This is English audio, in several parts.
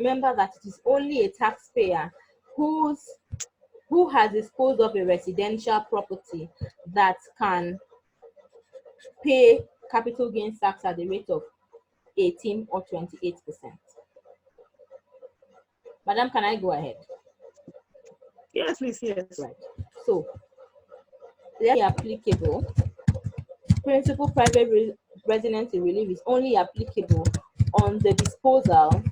remember that it is only a taxpayer who has disposed of a residential property that can pay capital gains tax at the rate of 18 or 28%. Madam, can I go ahead? Yes, please, yes. Right. So, the applicable principal private residence relief is only applicable on the disposal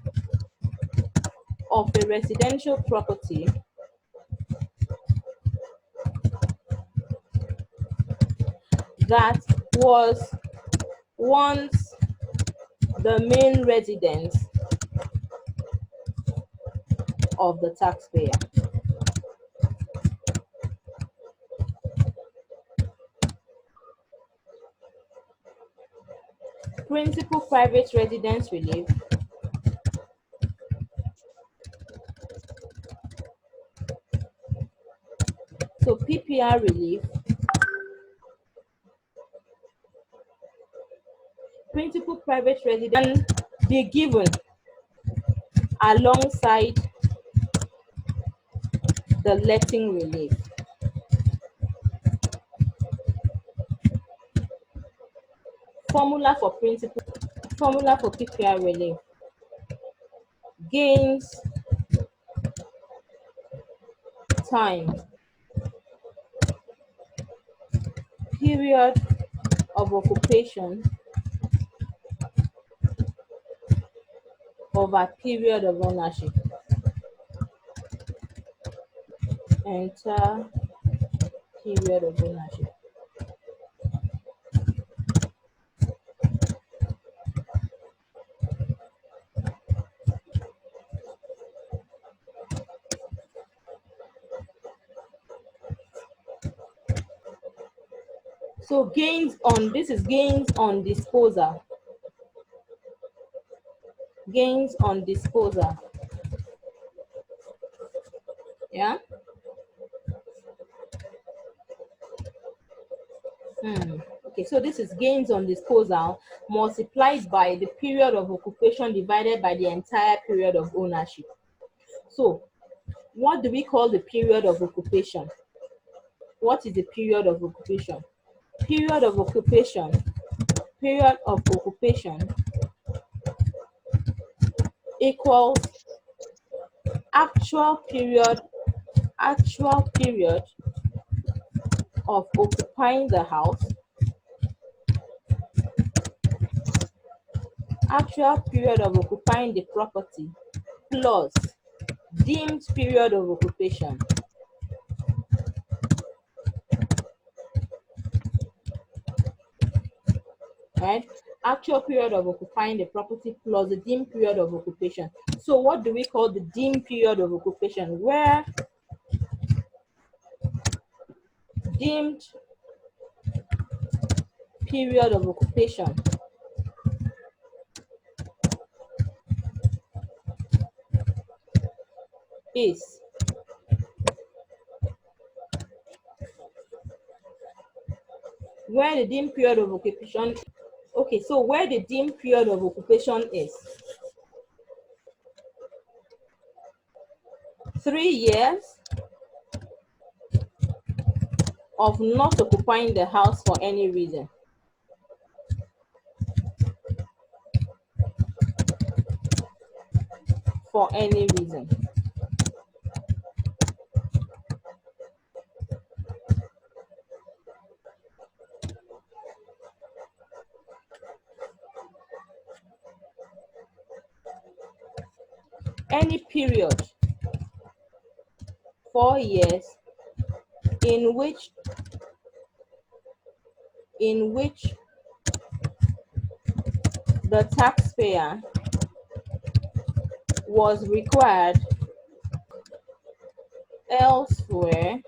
of a residential property that was once the main residence of the taxpayer. Principal private residence relief so PPR relief, principal private residence can be given alongside the letting relief. Formula for PPR relief: gains time period of occupation over period of ownership. Enter period of ownership. So this is gains on disposal. Gains on disposal. Yeah. Okay, so this is gains on disposal multiplied by the period of occupation divided by the entire period of ownership. So, what do we call the period of occupation? What is the period of occupation? Period of occupation equals actual period of occupying the house, actual period of occupying the property, plus deemed period of occupation. Right? Actual period of occupying the property plus the deemed period of occupation. So what do we call the deemed period of occupation? Where deemed period of occupation is where the deemed period of occupation where the deemed period of occupation is 3 years of not occupying the house for any reason. For any reason. Any period, 4 years, in which the taxpayer was required elsewhere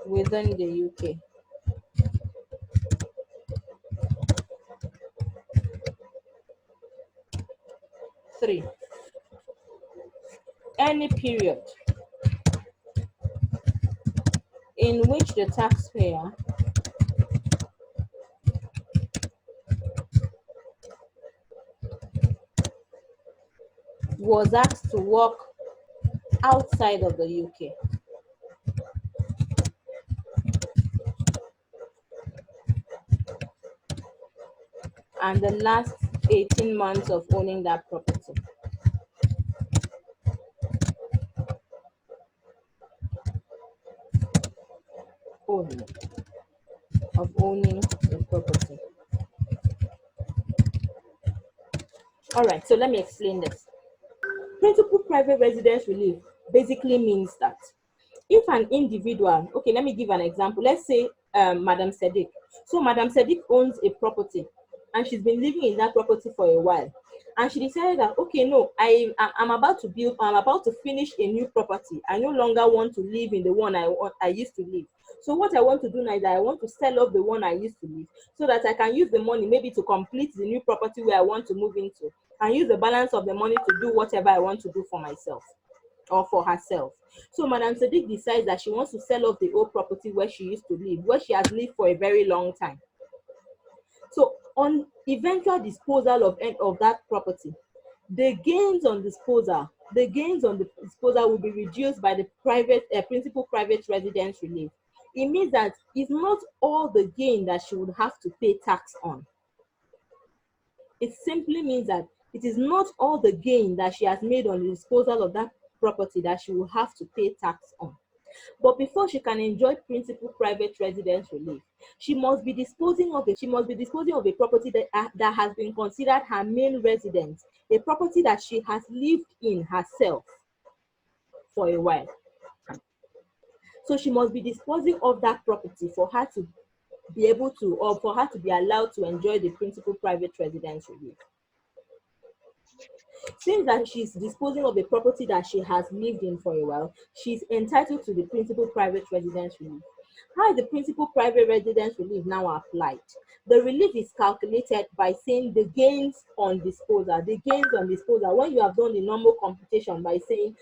within the UK. Three, any period in which the taxpayer was asked to work outside of the UK. And the last 18 months of owning that property. Owning the property. All right, so let me explain this. Principal private residence relief basically means that if an individual, okay, let me give an example. Let's say Madam Sadiq. So Madam Sadiq owns a property and she's been living in that property for a while. And she decided that, okay, no, I'm about to finish a new property. I no longer want to live in the one I used to live. So what I want to do now is that I want to sell off the one I used to live so that I can use the money maybe to complete the new property where I want to move into, and use the balance of the money to do whatever I want to do for myself or for herself. So Madam Sadiq decides that she wants to sell off the old property where she used to live, where she has lived for a very long time. So on eventual disposal of that property, the gains on disposal will be reduced by the principal private residence relief. It means that it's not all the gain that she would have to pay tax on. It simply means that it is not all the gain that she has made on the disposal of that property that she will have to pay tax on. But before she can enjoy principal private residence relief, she must be disposing of a property that has been considered her main residence, a property that she has lived in herself for a while. So she must be disposing of that property for her to be able to, or for her to be allowed to enjoy the principal private residence relief. Since that she's disposing of a property that she has lived in for a while, she's entitled to the principal private residence relief. How is the principal private residence relief now applied? The relief is calculated by saying the gains on disposal. The gains on disposal, when you have done the normal computation by saying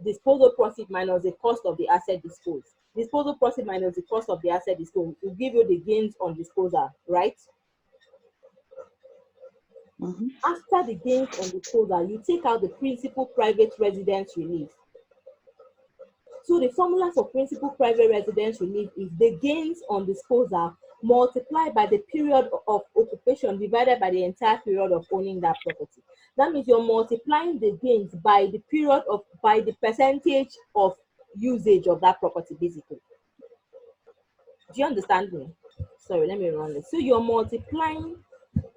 disposal proceed minus the cost of the asset disposed. Disposal proceed minus the cost of the asset disposed will give you the gains on disposal, right? Mm-hmm. After the gains on disposal, you take out the principal private residence relief. So the formula for principal private residence relief is the gains on disposal multiplied by the period of occupation divided by the entire period of owning that property. That means you're multiplying the gains by the percentage of usage of that property, basically. Do you understand me? Sorry, let me run this. So you're multiplying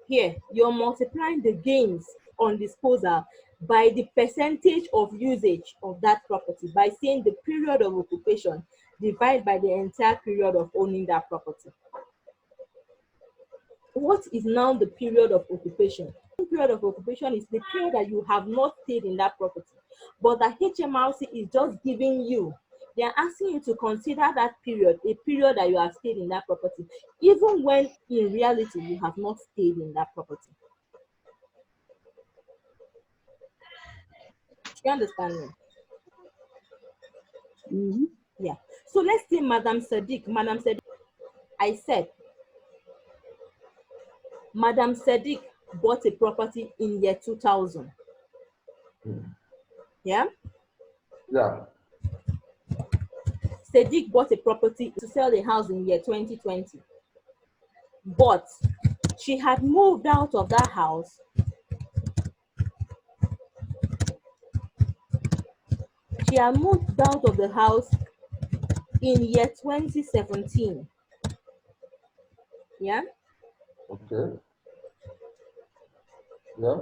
the gains on disposal by the percentage of usage of that property by saying the period of occupation divided by the entire period of owning that property. What is now the period of occupation? The period of occupation is the period that you have not stayed in that property, but the HMRC is just giving you, they are asking you to consider that period a period that you have stayed in that property, even when in reality you have not stayed in that property. Do you understand me? Mm-hmm. Yeah. So let's say Madam Sadiq, I said, Madam Sadiq bought a property in year 2000. Yeah? Yeah. Sadiq bought a property to sell the house in year 2020. But she had moved out of that house. She had moved out of the house in year 2017. Yeah? Okay. Yeah.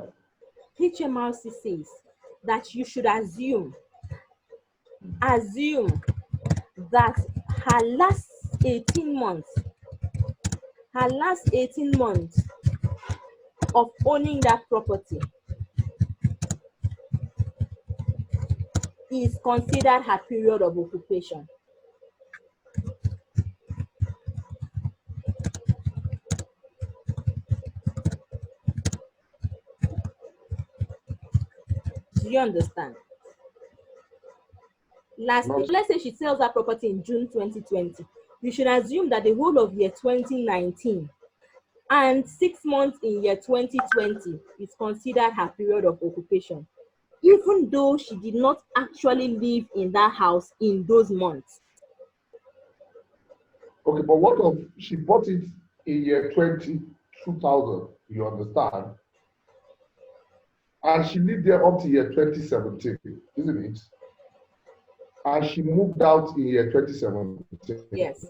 HMRC says that you should assume that her last 18 months of owning that property is considered her period of occupation. Do you understand? Let's say she sells that property in June 2020. You should assume that the whole of year 2019 and 6 months in year 2020 is considered her period of occupation. even though she did not actually live in that house in those months. Okay, but what if she bought it in year 2000, you understand? And she lived there up to year 2017, isn't it? And she moved out in year 2017. Yes.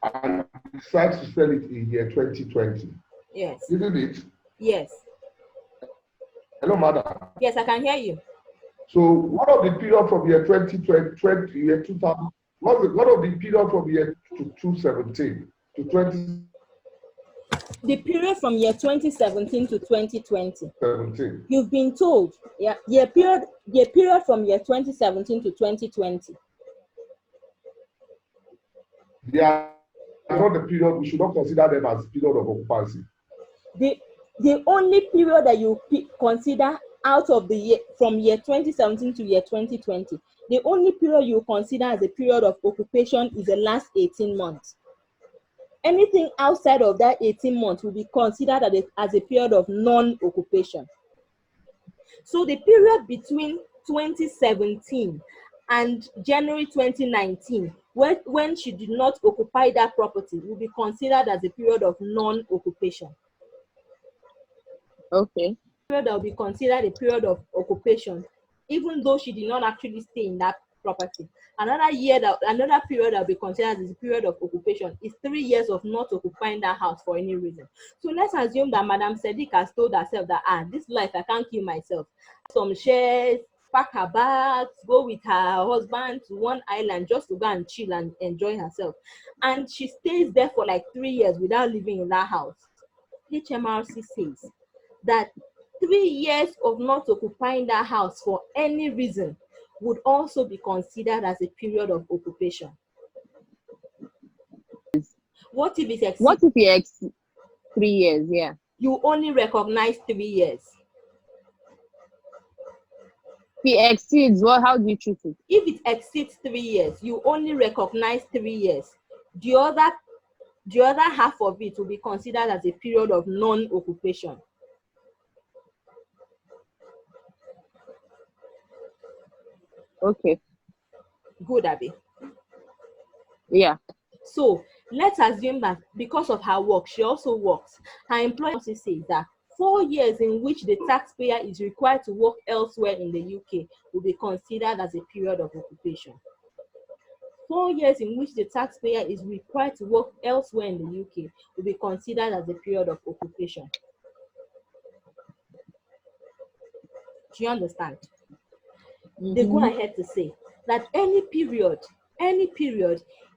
And decided to sell it in year 2020. Yes. Isn't it? Yes. Hello, madam. Yes, I can hear you. So what of the period from year 2020, year 2000, what of the period from year 2017 to 2017? The period from year 2017 to 2020. You've been told, yeah, year period from year 2017 to 2020. They are not the period, we should not consider them as period of occupancy. The only period that you consider out of the year from year 2017 to year 2020, the only period you consider as a period of occupation is the last 18 months. Anything outside of that 18 months will be considered as a period of non-occupation. So the period between 2017 and January 2019, when she did not occupy that property, will be considered as a period of non-occupation. Okay. Period that will be considered a period of occupation, even though she did not actually stay in that property. Another period that will be considered as a period of occupation is 3 years of not occupying that house for any reason. So let's assume that Madam Sadiq has told herself that this life I can't kill myself. Some shares, pack her bags, go with her husband to one island just to go and chill and enjoy herself. And she stays there for like 3 years without living in that house. HMRC says that 3 years of not occupying that house for any reason would also be considered as a period of occupation. What if it exceeds? What if it exceeds 3 years? Yeah. You only recognize 3 years. If it exceeds, well, how do you treat it? If it exceeds 3 years, you only recognize 3 years. The other half of it will be considered as a period of non-occupation. Okay. Good, Abby. Yeah. So let's assume that because of her work, she also works. Her employer also says that 4 years in which the taxpayer is required to work elsewhere in the UK will be considered as a period of occupation. 4 years in which the taxpayer is required to work elsewhere in the UK will be considered as a period of occupation. Do you understand? They go ahead to say that any period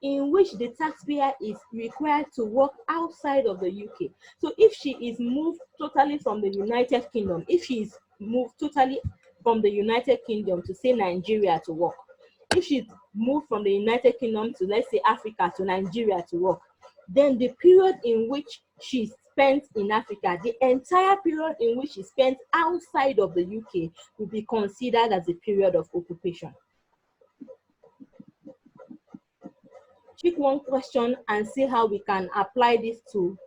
in which the taxpayer is required to work outside of the UK. So if she is moved totally from the United Kingdom, if she is moved totally from the United Kingdom to say Nigeria to work, if she's moved from the United Kingdom to, let's say, Africa to Nigeria to work, then the period in which she spent in Africa, the entire period in which she spent outside of the UK will be considered as a period of occupation. Pick one question and see how we can apply this to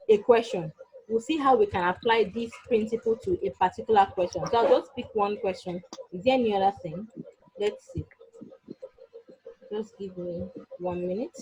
a question. We'll see how we can apply this principle to a particular question. So I'll just pick one question. Is there any other thing? Let's see. Just give me 1 minute.